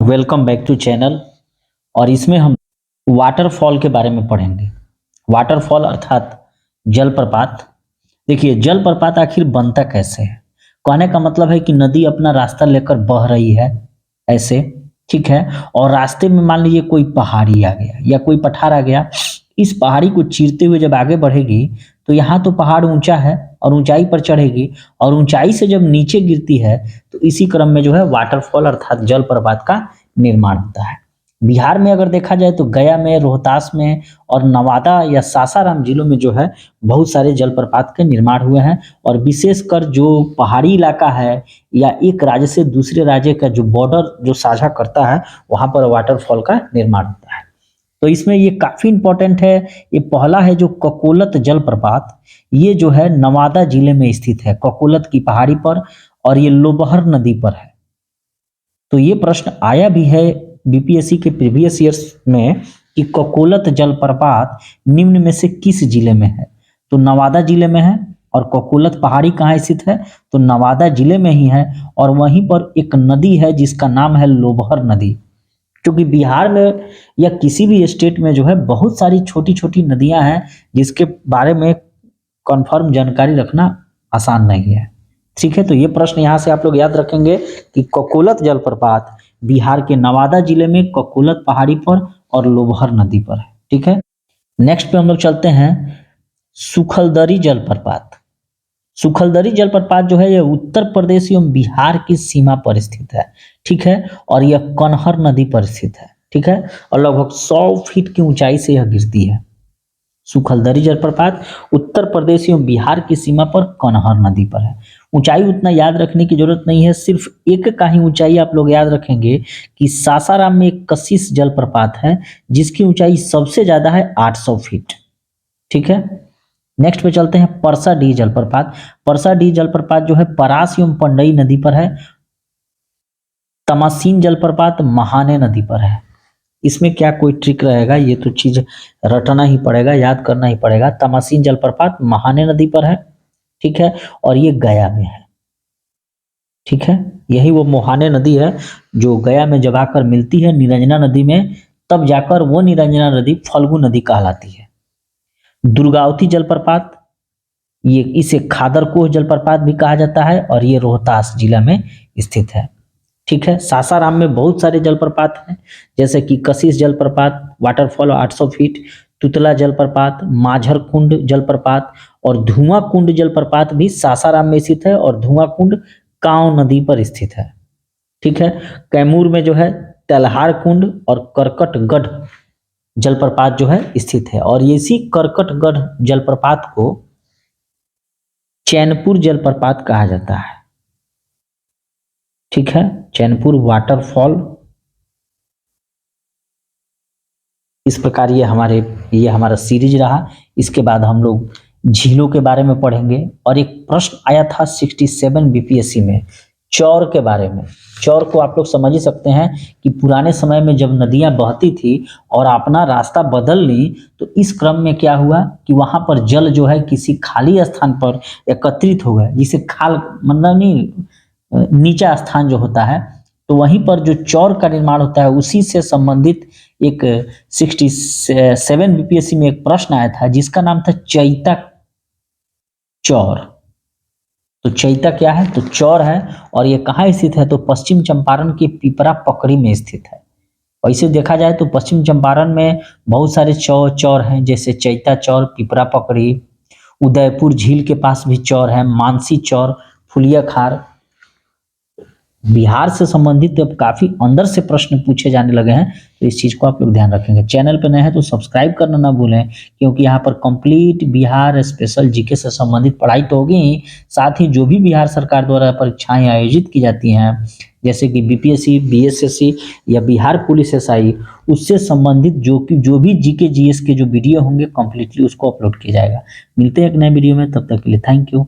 Welcome back to channel. और इसमें हम वाटरफॉल के बारे में पढ़ेंगे। वाटरफॉल अर्थात जलप्रपात। देखिए, जलप्रपात आखिर बनता कैसे है? कहने का मतलब है कि नदी अपना रास्ता लेकर बह रही है ऐसे, ठीक है। और रास्ते में मान लीजिए कोई पहाड़ी आ गया या कोई पठार आ गया। इस पहाड़ी को चीरते हुए जब आगे बढ़ेगी तो यहाँ तो पहाड़ ऊंचा है और ऊंचाई पर चढ़ेगी, और ऊंचाई से जब नीचे गिरती है तो इसी क्रम में जो है वाटरफॉल अर्थात जलप्रपात का निर्माण होता है। बिहार में अगर देखा जाए तो गया में, रोहतास में और नवादा या सासाराम जिलों में जो है बहुत सारे जलप्रपात के निर्माण हुए हैं। और विशेषकर जो पहाड़ी इलाका है या एक राज्य से दूसरे राज्य का जो बॉर्डर जो साझा करता है, वहां पर वाटरफॉल का निर्माण होता है। तो इसमें ये काफी इंपॉर्टेंट है। ये पहला है जो ककोलत जलप्रपात, ये जो है नवादा जिले में स्थित है, ककोलत की पहाड़ी पर, और ये लोबहर नदी पर है। तो ये प्रश्न आया भी है बीपीएससी के प्रीवियस ईयर्स में कि ककोलत जलप्रपात निम्न में से किस जिले में है? तो नवादा जिले में है। और ककोलत पहाड़ी कहाँ स्थित है? तो नवादा जिले में ही है। और वहीं पर एक नदी है जिसका नाम है लोबहर नदी। क्योंकि बिहार में या किसी भी स्टेट में जो है बहुत सारी छोटी छोटी नदियां हैं जिसके बारे में कंफर्म जानकारी रखना आसान नहीं है। ठीक है, तो ये प्रश्न यहाँ से आप लोग याद रखेंगे कि ककोलत जलप्रपात बिहार के नवादा जिले में ककोलत पहाड़ी पर और लोबहर नदी पर है। ठीक है, नेक्स्ट पे हम लोग चलते हैं सुखलदरी जलप्रपात। सुखलदरी जलप्रपात जो है यह उत्तर प्रदेश एवं बिहार की सीमा पर स्थित है। ठीक है, और यह कनहर नदी पर स्थित है। ठीक है, और लगभग 100 फीट की ऊंचाई से यह गिरती है। सुखलदरी जलप्रपात उत्तर प्रदेश एवं बिहार की सीमा पर कनहर नदी पर है। ऊंचाई उतना याद रखने की जरूरत नहीं है, सिर्फ एक का ही ऊंचाई आप लोग याद रखेंगे कि सासाराम में एक कशिश जलप्रपात है जिसकी ऊंचाई सबसे ज्यादा है 800 फीट। ठीक है, नेक्स्ट पे चलते हैं परसाडीह जलप्रपात। परसाडीह जलप्रपात जो है परास एवं पंडई नदी पर है। तमासीन जलप्रपात महाने नदी पर है। इसमें क्या कोई ट्रिक रहेगा? ये तो चीज रटना ही पड़ेगा, याद करना ही पड़ेगा। तमासीन जलप्रपात महाने नदी पर है। ठीक है, और ये गया में है। ठीक है, यही वो मोहाने नदी है जो गया में जब आकर मिलती है निरंजना नदी में, तब जाकर वो निरंजना नदी फल्गु नदी कहलाती है। दुर्गावती जलप्रपात, ये इसे खादरकोह जलप्रपात भी कहा जाता है, और ये रोहतास जिला में स्थित है। ठीक है, सासाराम में बहुत सारे जलप्रपात हैं जैसे कि कशिश जलप्रपात वाटरफॉल 800 फीट, तुतला जलप्रपात, माझर कुंड जलप्रपात और धुआं कुंड जलप्रपात भी सासाराम में स्थित है, और धुआं कुंड कांव नदी पर स्थित है। ठीक है, कैमूर में जो है तेल्हार कुंड और करकटगढ़ जलप्रपात जो है स्थित है, और इसी करकटगढ़ जलप्रपात को चैनपुर जलप्रपात कहा जाता है। ठीक है, चैनपुर वाटरफॉल। इस प्रकार ये हमारा सीरीज रहा। इसके बाद हम लोग झीलों के बारे में पढ़ेंगे, और एक प्रश्न आया था 67 बीपीएससी में चौर के बारे में। चौर को आप लोग समझ ही सकते हैं कि पुराने समय में जब नदियां बहती थी और अपना रास्ता बदल ली, तो इस क्रम में क्या हुआ कि वहां पर जल जो है किसी खाली स्थान पर एकत्रित हो गया, जिसे खाल मतलब नहीं, नीचा स्थान जो होता है, तो वहीं पर जो चौर का निर्माण होता है उसी से संबंधित एक 67 बीपीएससी में एक प्रश्न आया था जिसका नाम था चैता चौर। तो चैता क्या है? तो चौर है, और ये कहाँ स्थित है? तो पश्चिम चंपारण के पिपरा पकड़ी में स्थित है। वैसे देखा जाए तो पश्चिम चंपारण में बहुत सारे चौर हैं, जैसे चैता चौर, पिपरा पकड़ी, उदयपुर झील के पास भी चौर है, मानसी चौर, फुलिया खार। बिहार से संबंधित अब काफी अंदर से प्रश्न पूछे जाने लगे हैं, तो इस चीज को आप लोग ध्यान रखेंगे। चैनल पर नए हैं तो सब्सक्राइब करना ना भूलें, क्योंकि यहाँ पर कंप्लीट बिहार स्पेशल जीके से संबंधित पढ़ाई तो होगी ही, साथ ही जो भी बिहार सरकार द्वारा परीक्षाएं आयोजित की जाती हैं जैसे कि बीपीएससी, बीएसएससी या बिहार पुलिस एसआई, उससे संबंधित जो भी जीके जीएस के जो वीडियो होंगे कंप्लीटली उसको अपलोड किया जाएगा। मिलते हैं एक नए वीडियो में, तब तक के लिए थैंक यू।